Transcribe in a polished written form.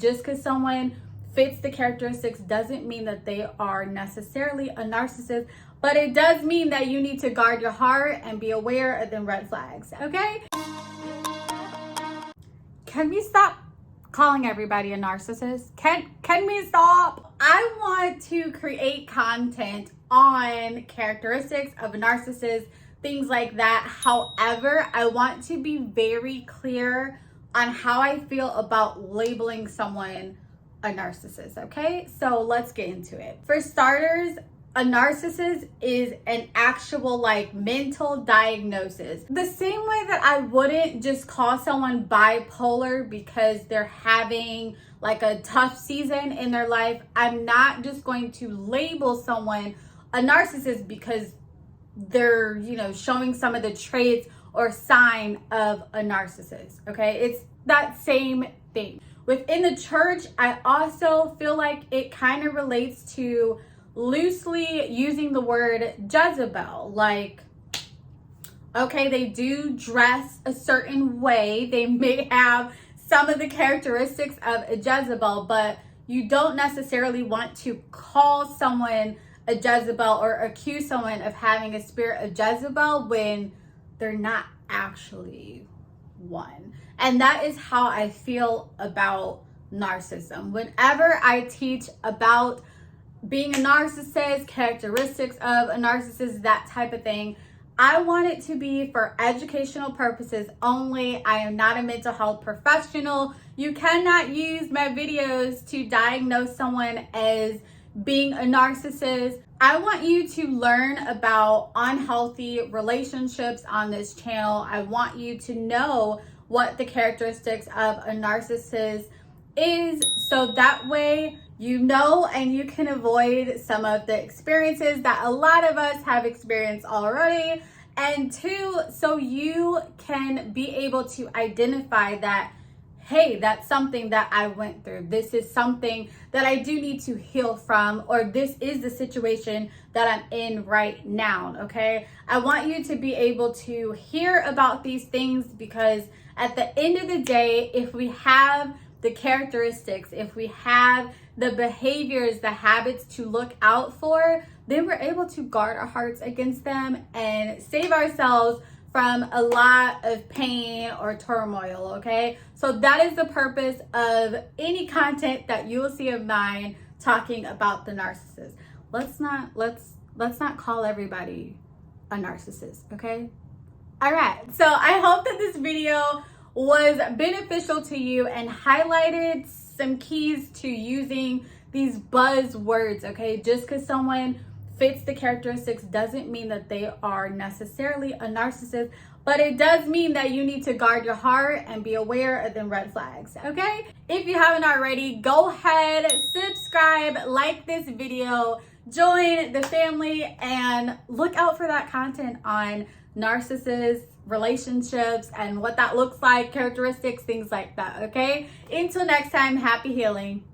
Just because someone fits the characteristics doesn't mean that they are necessarily a narcissist, but it does mean that you need to guard your heart and be aware of them red flags, okay? Can we stop calling everybody a narcissist? Can we stop? I want to create content on characteristics of a narcissist, things like that. However, I want to be very clear on how I feel about labeling someone a narcissist, okay? So let's get into it. For starters, a narcissist is an actual mental diagnosis. The same way that I wouldn't just call someone bipolar because they're having a tough season in their life, I'm not just going to label someone a narcissist because they're, showing some of the traits or sign of a narcissist, okay? It's that same thing. Within the church, I also feel like it kind of relates to loosely using the word Jezebel. Okay, they do dress a certain way. They may have some of the characteristics of a Jezebel, but you don't necessarily want to call someone a Jezebel or accuse someone of having a spirit of Jezebel when they're not actually one. And that is how I feel about narcissism. Whenever I teach about being a narcissist, characteristics of a narcissist, that type of thing, I want it to be for educational purposes only. I am not a mental health professional. You cannot use my videos to diagnose someone as being a narcissist. I want you to learn about unhealthy relationships on this channel. I want you to know what the characteristics of a narcissist is, so that way you know and you can avoid some of the experiences that a lot of us have experienced already. And two, so you can be able to identify that, hey, that's something that I went through. This is something that I do need to heal from, or this is the situation that I'm in right now, okay? I want you to be able to hear about these things because at the end of the day, if we have the characteristics, if we have the behaviors, the habits to look out for, then we're able to guard our hearts against them and save ourselves from a lot of pain or turmoil, okay? So that is the purpose of any content that you will see of mine talking about the narcissist. Let's not call everybody a narcissist, okay? All right, so I hope that this video was beneficial to you and highlighted some keys to using these buzzwords, okay? Just because someone fits the characteristics doesn't mean that they are necessarily a narcissist, but it does mean that you need to guard your heart and be aware of them red flags, okay? If you haven't already, go ahead, subscribe, like this video, join the family, and look out for that content on narcissists, relationships, and what that looks like, characteristics, things like that, okay? Until next time, happy healing.